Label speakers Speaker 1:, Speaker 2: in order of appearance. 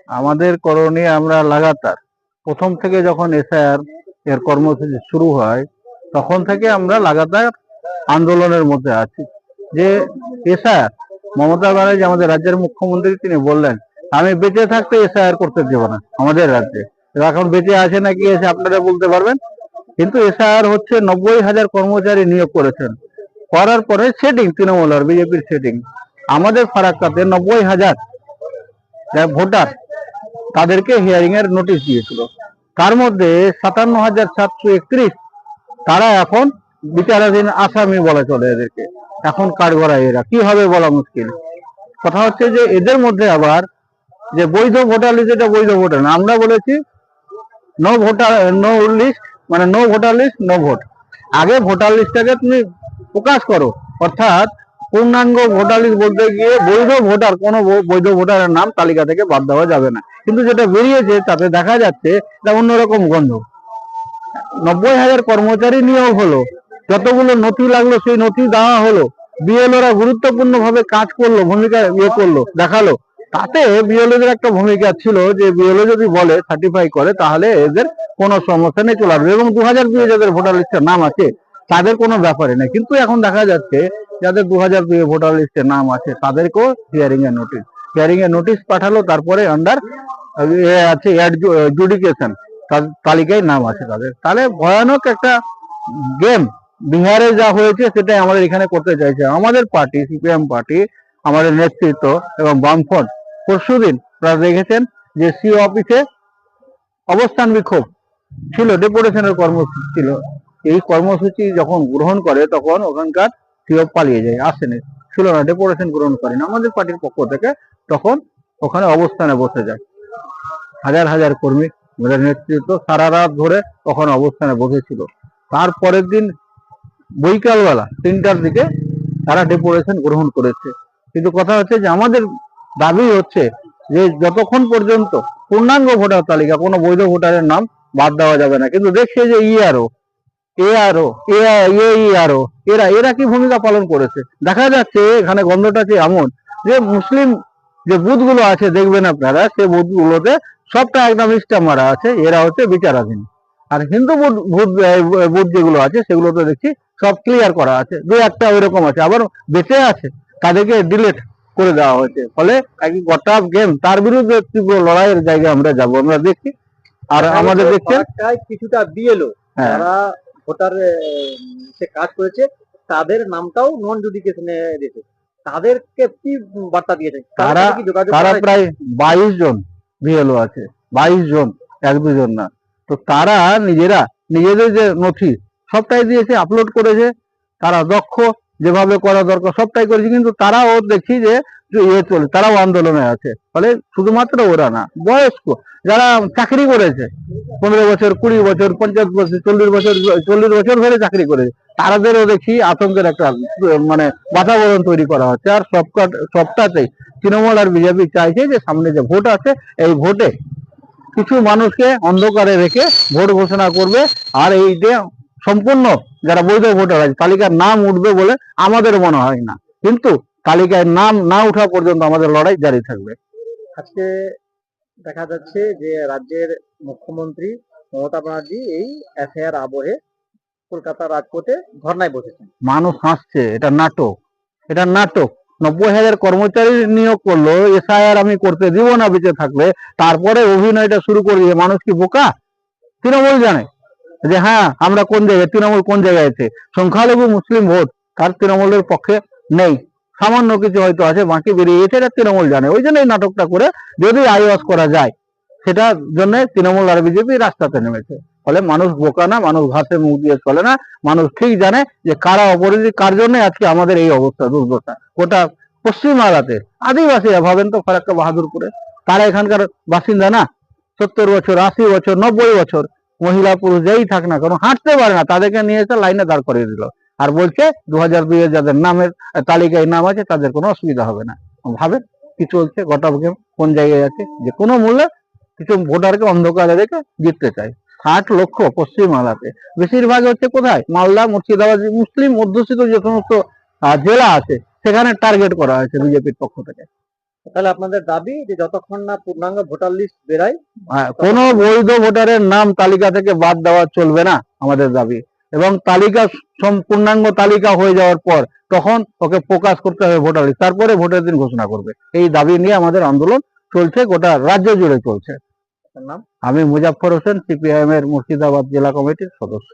Speaker 1: আমাদের করণীয় আমরা লাগাতার প্রথম থেকে যখন এসআইআর এর কর্মসূচি শুরু হয় তখন থেকে আমরা লাগাতার আন্দোলনের মধ্যে আছি। যে এসআইআর মমতা ব্যানার্জি আমাদের রাজ্যের মুখ্যমন্ত্রী তিনি বললেন আমি বেঁচে থাকতে এসআইআর করতে দেব না আমাদের রাজ্যে। এখন বেঁচে আছে নাকি এসে আপনারা বলতে পারবেন। কিন্তু এসআইআর হচ্ছে 90,000 কর্মচারী নিয়োগ করেছেন, করার পরে সেটিং তৃণমূল আর বিজেপির সেটিং আমাদের ফারাক্কাতে 90,000 ভোটার তাদেরকে হিয়ারিং এর নোটিশ দিয়েছিল। তার মধ্যে 57,731 তারা এখন বিচারাধীন আসামি বলা চলে এদেরকে। এখন কাঠগড়া এরা কি হবে বলা মুশকিল। কথা হচ্ছে যে এদের মধ্যে আবার যে বৈধ ভোটার লিস্ট, এটা বৈধ ভোটার না। আমরা বলেছি নো ভোটার নো লিস্ট, মানে no voter list no vote. আগে ভোটার লিস্টটাকে তুমি প্রকাশ করো, অর্থাৎ পূর্ণাঙ্গ ভোটার লিস্ট বলতে গিয়ে বৈধ ভোটার, কোনো বৈধ ভোটারের নাম তালিকা থেকে বাদ দেওয়া যাবে না। কিন্তু যেটা বেরিয়েছে তাতে দেখা যাচ্ছে এটা অন্যরকম গন্ধ। 90,000 কর্মচারী নিয়োগ হলো, যতগুলো নথি লাগলো সেই নথি দেওয়া হলো, বিএলওরা গুরুত্বপূর্ণ ভাবে কাজ করলো, ভূমিকা করলো, দেখালো। তাতে বিএলওদের একটা ভূমিকা ছিল যে বিএলও যদি বলে সার্টিফাই করে তাহলে এদের কোনো সমস্যা নেই, চলে আসবে। এবং 2000 দুয়ে যাদের ভোটার লিস্টের নাম আছে তাদের কোনো ব্যাপারে নেই। কিন্তু এখন দেখা যাচ্ছে যাদের 2000 দুয়ে ভোটার লিস্টের নাম আছে তাদেরকেও হিয়ারিং এর নোটিশ পাঠালো, তারপরে আন্ডার আছে অ্যাডজুডিকেশন তালিকায় নাম আছে তাদের। তাহলে ভয়ানক একটা গেম বিহারে যা হয়েছে সেটাই আমাদের এখানে করতে চাইছে আমাদের পার্টি, সিপিএম পার্টি, আমাদের নেতৃত্ব এবং বামফ্রন্ট। পরশুদিন আপনারা দেখেছেন যে সি অফিসে অবস্থান বিক্ষোভ ছিল, ডেপুটেশনের কর্মসূচি ছিল। এই কর্মসূচি যখন গ্রহণ করে তখন ওখানকার সিও পালিয়ে যায়, আসেনি, ছিল না, ডেপুটেশন গ্রহণ করেন আমাদের পার্টির পক্ষ থেকে। তখন ওখানে অবস্থানে বসে যায় হাজার হাজার কর্মী, আমাদের নেতৃত্ব সারা রাত ধরে ওখানে অবস্থানে বসেছিল। তারপরের দিন বৈকালবেলা 3টার দিকে তারা ডেপুটেশন গ্রহণ করেছে। কিন্তু কথা হচ্ছে যে আমাদের দাবি হচ্ছে যে যতক্ষণ পর্যন্ত পূর্ণাঙ্গ ভোটার তালিকা, কোনো বৈধ ভোটারের নাম বাদ দেওয়া যাবে না। কিন্তু দেখছে যে এরা কি ভূমিকা পালন করেছে দেখা যাচ্ছে এখানে। গন্ধটা যে এমন যে মুসলিম যে বুথ গুলো আছে দেখবেন আপনারা, সে বুথ গুলোতে সবটা একদম স্টাম্প মারা আছে, এরা হচ্ছে বিচারাধীন। আর হিন্দু বুথ যেগুলো আছে সেগুলোতে দেখছি সব ক্লিয়ার করা আছে, দু একটা ওইরকম আছে, আবার বেঁচে আছে তাদেরকে ডিলিট করে দেওয়া হয়েছে। ফলে গোটা গেম, তার বিরুদ্ধে তীব্র লড়াইয়ের জায়গায় আমরা যাব, আমরা দেখছি। আর আমাদের দেখছেন
Speaker 2: কিছুটা বিএলও যারা ভোটার সে কাজ করেছে তাদের নামটাও নন জুডিকেশনে দিয়েছে, তাদেরকে কি বার্তা দিয়েছে?
Speaker 1: তারা প্রায় 22 জন বিএলও আছে, 22 জন, এক দুজন না। তো তারা নিজেদের যে নথি সবটাই দিয়েছে, আপলোড করেছে, তারা দক্ষ, যেভাবে করা দরকার সবটাই করেছে। কিন্তু তারাও দেখছি যে চলে, তারাও আন্দোলনে আছে। ফলে শুধুমাত্র ওরা না, বয়স্ক যারা চাকরি করেছে 15 বছর, 20 বছর, 50 বছর, 40 বছর ধরে চাকরি করেছে, তাদেরও দেখি আতঙ্কের একটা মানে বাতাবরণ তৈরি করা হচ্ছে। আর সবটাতেই তৃণমূল আর বিজেপি চাইছে যে সামনে যে ভোট আছে এই ভোটে কিছু মানুষকে অন্ধকারে রেখে ভোট ঘোষণা করবে। আর এই যে সম্পূর্ণ যারা বৈধ ভোটার আছে তালিকার নাম উঠবে বলে আমাদের মনে হয় না, কিন্তু তালিকায় নাম না উঠা পর্যন্ত আমাদের লড়াই জারি থাকবে।
Speaker 2: আজকে দেখা যাচ্ছে যে রাজ্যের মুখ্যমন্ত্রী মমতা ব্যানার্জি এই এফআইআর আবহে কলকাতা রাজপথে ধর্নায় বসেছেন।
Speaker 1: মানুষ হাসছে, এটা নাটক, এটা নাটক। 90,000 কর্মচারী নিয়োগ করলো, এসআইআর আমি করতে দিব না বেঁচে থাকলে, তারপরে অভিনয়টা শুরু করে দিয়ে মানুষ কি বোকা? তৃণমূল জানে যে হ্যাঁ আমরা কোন জায়গায়, তৃণমূল কোন জায়গায় আছে। সংখ্যালঘু মুসলিম ভোট তার তৃণমূলের পক্ষে নেই, সামান্য কিছু হয়তো আছে, বাকি বেরিয়ে গেছে, এটা তৃণমূল জানে। ওই জন্য এই নাটকটা করে যদি আইওয়াস করা যায় সেটার জন্য তৃণমূল আর বিজেপি রাস্তাতে নেমেছে। ফলে মানুষ বোকা না, মানুষ ঘাসে মুখ দিয়ে চলে না, মানুষ ঠিক জানে যে কারা অপরাধী, কার জন্য আজকে আমাদের এই অবস্থা, দুর্দশা। গোটা পশ্চিমবাংলাতে আদিবাসীরা ভাবেন তো ফারাক্কা বাহাদুরপুরে, তারা এখানকার বাসিন্দা না, 70 বছর, 80 বছর, 90 বছর, মহিলা পুরুষ যেই থাক না কেন হাঁটতে পারে না, তাদেরকে নিয়ে এসে লাইনে দাঁড় করিয়ে দিল। আর বলছে 2002 যাদের নামের তালিকায় নাম আছে তাদের কোনো অসুবিধা হবে না। ভাবে কি চলছে, গোটা গেম কোন জায়গায় আছে। যে কোনো মূল্যে কিছু ভোটারকে অন্ধকারে রেখে জিততে চায়। 60 লক্ষ পশ্চিমবাংলাতে, বেশিরভাগ হচ্ছে কোথায়, মালদা, মুর্শিদাবাদ, মুসলিম অধ্যুষিত যে সমস্ত জেলা আছে সেখানে টার্গেট করা হয়েছে বিজেপির পক্ষ থেকে।
Speaker 2: তাহলে আপনাদের দাবি যে যতক্ষণ না পূর্ণাঙ্গ ভোটার লিস্ট বেরায়,
Speaker 1: কোনো বৈধ ভোটারের নাম তালিকা থেকে বাদ দেওয়া চলবে না আমাদের দাবি। এবং তালিকা পূর্ণাঙ্গ তালিকা হয়ে যাওয়ার পর তখন ওকে প্রকাশ করতে হবে ভোটার লিস্ট, তারপরে ভোটের দিন ঘোষণা করবে। এই দাবি নিয়ে আমাদের আন্দোলন চলছে, গোটা রাজ্য জুড়ে চলছে।
Speaker 2: আপনার নাম?
Speaker 1: আমি মুজাফফর হোসেন, সিপিআইএম এর মুর্শিদাবাদ জেলা কমিটির সদস্য।